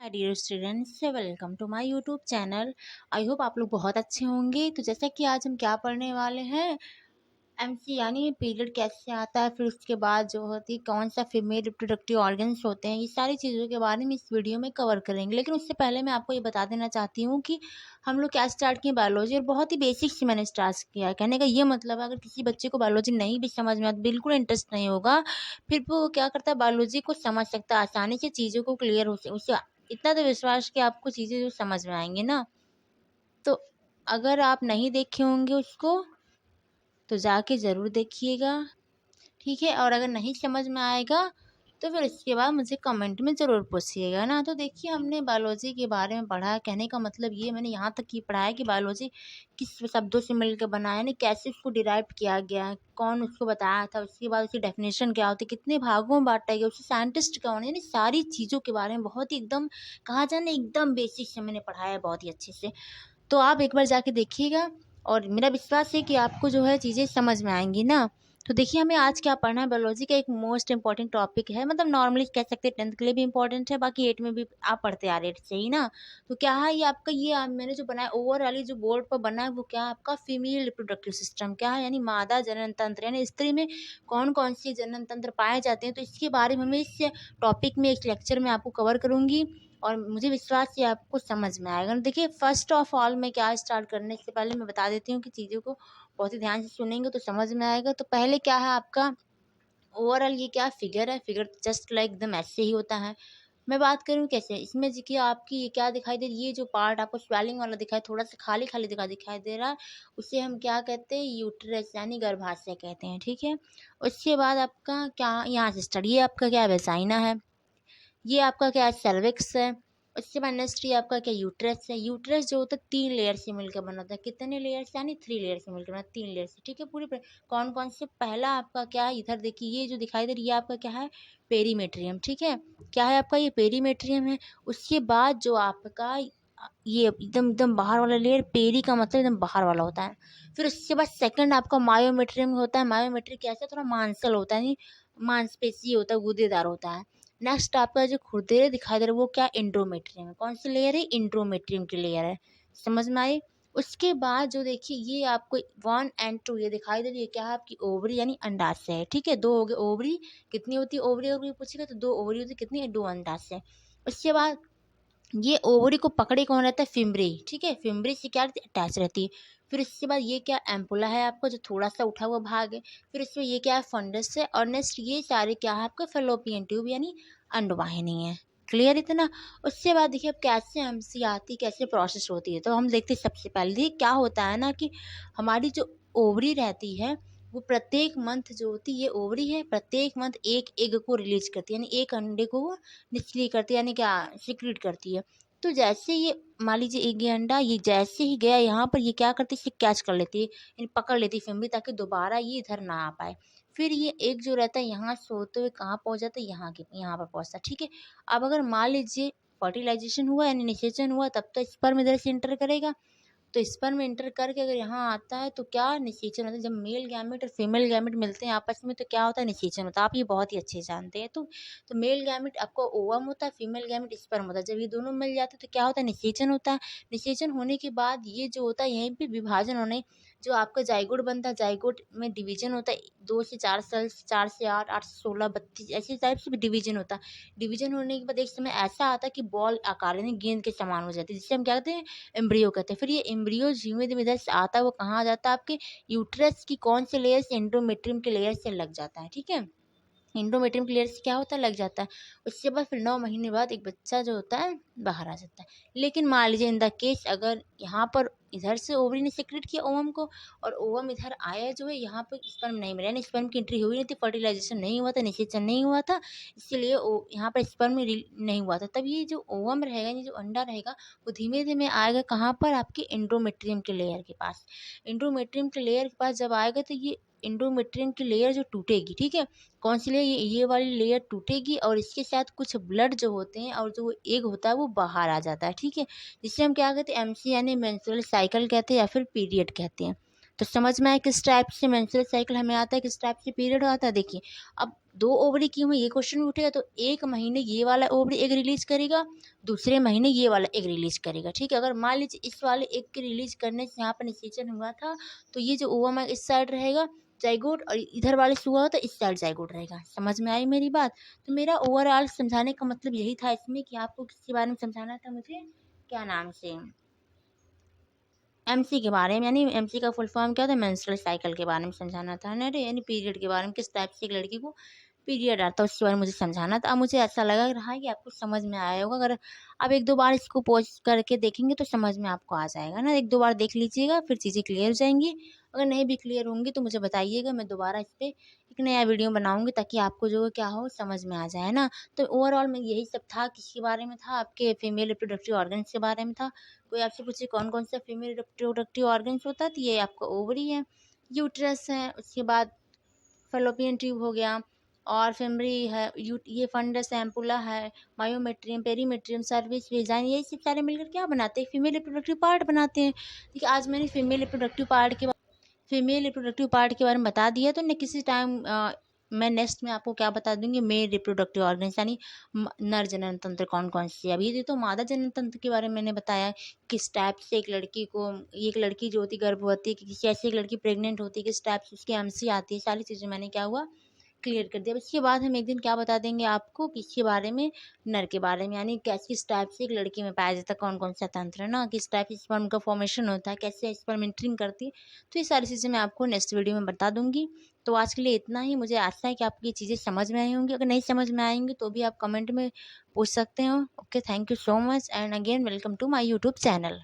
Hi dear students, welcome to my YouTube channel. I hope आप लोग बहुत अच्छे होंगे। तो जैसा कि आज हम क्या पढ़ने वाले हैं, एमसी यानी पीरियड कैसे आता है, फिर उसके बाद जो होती है कौन सा फीमेल रिप्रोडक्टिव ऑर्गन्स होते हैं, ये सारी चीज़ों के बारे में इस वीडियो में कवर करेंगे। लेकिन उससे पहले मैं आपको ये बता देना चाहती हूँ कि हम लोग क्या स्टार्ट किए, बायोलॉजी, और बहुत ही बेसिक से मैंने स्टार्ट किया है। कहने का ये मतलब है, अगर किसी बच्चे को बायोलॉजी नहीं भी समझ में आता, बिल्कुल इंटरेस्ट नहीं होगा, फिर वो क्या करता है, बायोलॉजी को समझ सकता है आसानी से, चीज़ों को क्लियर हो उसे इतना तो विश्वास कि आपको चीज़ें जो समझ में आएंगी ना। तो अगर आप नहीं देखे होंगे उसको तो जाके ज़रूर देखिएगा, ठीक है। और अगर नहीं समझ में आएगा तो फिर इसके बाद मुझे कमेंट में ज़रूर पूछिएगा ना। तो देखिए, हमने बायोलॉजी के बारे में पढ़ा है। कहने का मतलब ये, मैंने यहाँ तक ही पढ़ा है कि बायोलॉजी किस शब्दों से मिलकर बना है, यानी कैसे उसको डिराइव किया गया है, कौन उसको बताया था, उसके बाद उसकी डेफिनेशन क्या होती है, कितने भागों में बांटा गया, उसके साइंटिस्ट कौन है, यानी सारी चीज़ों के बारे में बहुत ही एकदम कहा जाए ना, एकदम बेसिक से मैंने पढ़ाया है बहुत ही अच्छे से। तो आप एक बार जाके देखिएगा और मेरा विश्वास है कि आपको जो है चीज़ें समझ में आएंगी ना। तो देखिए, हमें आज क्या पढ़ना है, बायोलॉजी का एक मोस्ट इंपॉर्टेंट टॉपिक है, मतलब नॉर्मली कह सकते हैं 10th के लिए भी इंपॉर्टेंट है, बाकी 8 में भी आप पढ़ते आ रहे हैं, सही ना। तो क्या है ये आपका, ये मैंने जो बनाया ओवरऑल जो बोर्ड पर बना है, वो क्या है आपका फीमेल रिप्रोडक्टिव सिस्टम क्या है, यानी मादा जनन तंत्र, यानी स्त्री में कौन कौन से जनन तंत्र पाए जाते हैं। तो इसके बारे में मैं इस टॉपिक में, इस लेक्चर में आपको कवर करूँगी और मुझे विश्वास है आपको समझ में आएगा। देखिए, फर्स्ट ऑफ ऑल मैं क्या स्टार्ट करने से पहले मैं बता देती हूँ कि चीज़ों को बहुत ही ध्यान से सुनेंगे तो समझ में आएगा। तो पहले क्या है आपका ओवरऑल, ये क्या फिगर है, फिगर जस्ट लाइक एकदम ऐसे ही होता है। मैं बात करूँ कैसे, इसमें देखिए आपकी ये क्या दिखाई दे रही है, ये जो पार्ट आपको स्वेलिंग वाला दिखाई, थोड़ा सा खाली खाली दिखाई दे रहा है, उसे हम क्या कहते हैं, यूट्रस यानी गर्भाशय कहते हैं, ठीक है। उसके बाद आपका क्या यहाँ से स्टार्ट, ये आपका क्या वेजाइना है, ये आपका क्या है सर्विक्स है। उसके बाद नेक्स्ट ये आपका क्या यूट्रस है। यूट्रस जो होता है 3 लेयर से मिलकर बना होता है, कितने लेयर से, यानी 3 लेयर से मिलकर बना, 3 लेयर से, ठीक है। कौन कौन से, पहला आपका क्या है, इधर देखिए ये जो दिखाई दे रही है आपका क्या है, पेरीमेट्रियम, ठीक है। क्या है आपका, ये पेरीमेट्रियम है। उसके बाद जो आपका ये एकदम एकदम बाहर वाला लेयर, पेरी का मतलब एकदम बाहर वाला होता है। फिर उसके बाद सेकंड आपका मायोमेट्रियम होता है। मायोमेट्रिक कैसा, थोड़ा मांसल होता है, यानी मांसपेशी होता है, गूदेदार होता है। नेक्स्ट आपका जो खुरदरे दिखाई दे रहा है वो क्या, इंट्रोमेट्रियम है। कौन सी लेयर है, इंट्रोमेट्रियम की लेयर है, समझ में आई। उसके बाद जो देखिए ये आपको 1 और 2 ये दिखाई दे रही है, क्या है आपकी ओवरी यानी अंडाशय है, ठीक है। 2 हो गए ओवरी, कितनी होती है ओवरी, अगर पूछेगा तो 2 ओवरी होती है, कितनी है, 2 अंडाशय। उसके बाद ये ओवरी को पकड़े कौन रहता है, फिम्बरी, ठीक है। फिम्बरी से क्या रहती है, अटैच रहती है। फिर इसके बाद ये क्या, एम्पुला है आपका, जो थोड़ा सा उठा हुआ भाग है। फिर इसमें ये क्या है, फंडस है। और नेक्स्ट ये सारे क्या है आपका, फेलोपियन ट्यूब यानी अंडवाहिनी है। क्लियर इतना। उसके बाद देखिए अब कैसे एमसी आती, कैसे प्रोसेस होती है, तो हम देखते हैं। सबसे पहले देखिए क्या होता है ना कि हमारी जो ओवरी रहती है, वो प्रत्येक मंथ जो होती है, ये ओवरी है, प्रत्येक मंथ एक एग को रिलीज करती है, यानी एक अंडे को वो निष्क्रिय करती है, यानी क्या, सिक्रीट करती है। तो जैसे ये मान लीजिए एक ये अंडा, ये जैसे ही गया यहाँ पर, ये क्या करती है, इसे कैच कर लेती है, यानी पकड़ लेती है फिम्बरी, ताकि दोबारा ये इधर ना आ पाए। फिर ये एक जो रहता है यहाँ से होते हुए कहाँ पहुँच जाता है, यहाँ पर पहुँचता है, ठीक है। अब अगर मान लीजिए फर्टिलाइजेशन हुआ यानी निषेचन हुआ, तब तो स्पर्म इधर से इंटर करेगा। तो स्पर्म में इंटर करके अगर यहाँ आता है तो क्या, निषेचन होता है। जब मेल गैमेट और फीमेल गैमेट मिलते हैं आपस में तो क्या होता है, निषेचन होता है। आप ये बहुत ही अच्छे जानते हैं। तो मेल गैमेट आपका ओवम होता है, फीमेल गैमेट स्पर्म होता है। जब ये दोनों मिल जाते हैं तो क्या होता है, निषेचन होता है। निषेचन होने के बाद ये जो होता है, यहीं पे विभाजन होने, जो आपका जाइगोट बनता है, जाइगोट में डिवीजन होता है, 2 से 4 सेल्स, 4 से 8, 8 से 16, 32 ऐसे टाइप से भी डिवीजन होता है। डिवीजन होने के बाद एक समय ऐसा आता है कि बॉल आकार यानी गेंद के समान हो जाती है, जिसे हम क्या कहते हैं, एम्ब्रियो कहते हैं। फिर ये एम्ब्रियो धीमे धीमे इधर से आता है, वो कहाँ आ जाता है, आपके यूट्रस की कौन से लेयर से, एंडोमेट्रियम के लेयर से लग जाता है, ठीक है। एंडोमेट्रियम क्लियर से क्या होता है, लग जाता है। उसके बाद फिर 9 महीने बाद एक बच्चा जो होता है बाहर आ जाता है। लेकिन मान लीजिए इन द केस, अगर यहाँ पर इधर से ओवरी ने सेक्रेट किया ओवम को, और ओवम इधर आया जो है, यहाँ पर स्पर्म नहीं मिला, यानी स्पर्म की एंट्री हुई नहीं थी, फर्टिलाइजेशन नहीं हुआ था, निषेचन नहीं हुआ था, इसीलिए यहाँ पर स्पर्म नहीं हुआ था। तब ये जो ओवम रहेगा, ये जो अंडा रहेगा, वो धीमे धीमे आएगा कहाँ पर, आपके एंडोमेट्रियम के लेयर के पास। एंडोमेट्रियम के लेयर के पास जब आएगा तो ये एंडोमेट्रियम की लेयर जो टूटेगी, ठीक है। कौन सी लेयर, ये वाली लेयर टूटेगी, और इसके साथ कुछ ब्लड जो होते हैं और जो एग होता है वो बाहर आ जाता है, ठीक है। जिसे हम क्या कहते हैं, एमसी यानी मेंस्ट्रुअल साइकिल कहते हैं, या फिर पीरियड कहते हैं। तो समझ में आए किस टाइप से मेंस्ट्रुअल साइकिल हमें आता है, किस टाइप से पीरियड आता है। देखिए अब 2 ओवरी क्यों है, ये क्वेश्चन भी उठेगा। तो 1 महीने ये वाला ओवरी एग रिलीज़ करेगा, दूसरे महीने ये वाला एग रिलीज़ करेगा, ठीक है। अगर मान लीजिए इस वाले एग के रिलीज़ करने से यहाँ पर निषेचन हुआ था, तो ये जो ओवम है इस साइड रहेगा ज़ाइगोट, और इधर वाले से हुआ हो तो इस साइड ज़ाइगोट रहेगा। समझ में आई मेरी बात? तो मेरा ओवरऑल समझाने का मतलब यही था इसमें कि आपको किसके बारे में समझाना था मुझे, क्या नाम से, एमसी के बारे में, यानी एमसी का फुल फॉर्म क्या था, मेंस्ट्रुअल साइकिल के बारे में समझाना था ना, यानी पीरियड के बारे में, किस टाइप से एक लड़की को पीरियड आता है उसके बारे में मुझे समझाना था। अब मुझे ऐसा लग रहा है कि आपको समझ में आया होगा। अगर आप 1-2 बार इसको पॉज़ करके देखेंगे तो समझ में आपको आ जाएगा ना। 1-2 बार देख लीजिएगा, फिर चीज़ें क्लियर हो जाएँगी। अगर नहीं भी क्लियर होंगी तो मुझे बताइएगा, मैं दोबारा इस पे एक नया वीडियो बनाऊँगी ताकि आपको जो है क्या हो, समझ में आ जाए ना। तो ओवरऑल में यही सब था, किसके बारे में था, आपके फीमेल रिप्रोडक्टिव ऑर्गन्स के बारे में था। कोई आपसे पूछे कौन-कौन सा फीमेल रिप्रोडक्टिव ऑर्गन्स होता है, तो ये आपका ओवरी है, यूट्रस है, उसके बाद फैलोपियन ट्यूब हो गया, और फेमरी है, ये फंडस है, एम्पुला है, मायोमेट्रियम, पेरीमेट्रियम, सर्विस, वेजाइन, यही सब सारे मिलकर क्या बनाते हैं, फीमेल रिप्रोडक्टिव पार्ट बनाते हैं। ठीक है, आज मैंने फीमेल रिप्रोडक्टिव पार्ट के बारे में बता दिया। तो न किसी टाइम मैं नेक्स्ट में आपको क्या बता दूंगी, मेल रिप्रोडक्टिव ऑर्गन्स यानी नर जनन तंत्र कौन कौन सी है। अभी ये तो मादा जनन तंत्र के बारे में मैंने बताया, किस टाइप से एक लड़की को, एक लड़की जो होती गर्भवती, किसी ऐसी एक लड़की प्रेग्नेंट होती है, किस टाइप से उसकी एमसी आती है, सारी चीज़ें मैंने क्या हुआ क्लियर कर दिया। अब इसके बाद हम एक दिन क्या बता देंगे आपको, किसके बारे में, नर के बारे में, यानी कैसे किस टाइप से एक लड़की में पाया जाता है, कौन कौन सा तंत्र है ना, किस टाइप से स्पर्म का फॉर्मेशन होता है, कैसे स्पर्म इंटरिंग करती है। तो ये सारी चीज़ें मैं आपको नेक्स्ट वीडियो में बता दूंगी। तो आज के लिए इतना ही। मुझे आशा है कि आपको ये चीज़ें समझ में आई होंगी। अगर नहीं समझ में आएंगी तो भी आप कमेंट में पूछ सकते हो। Okay, thank you so much and again welcome to my YouTube channel.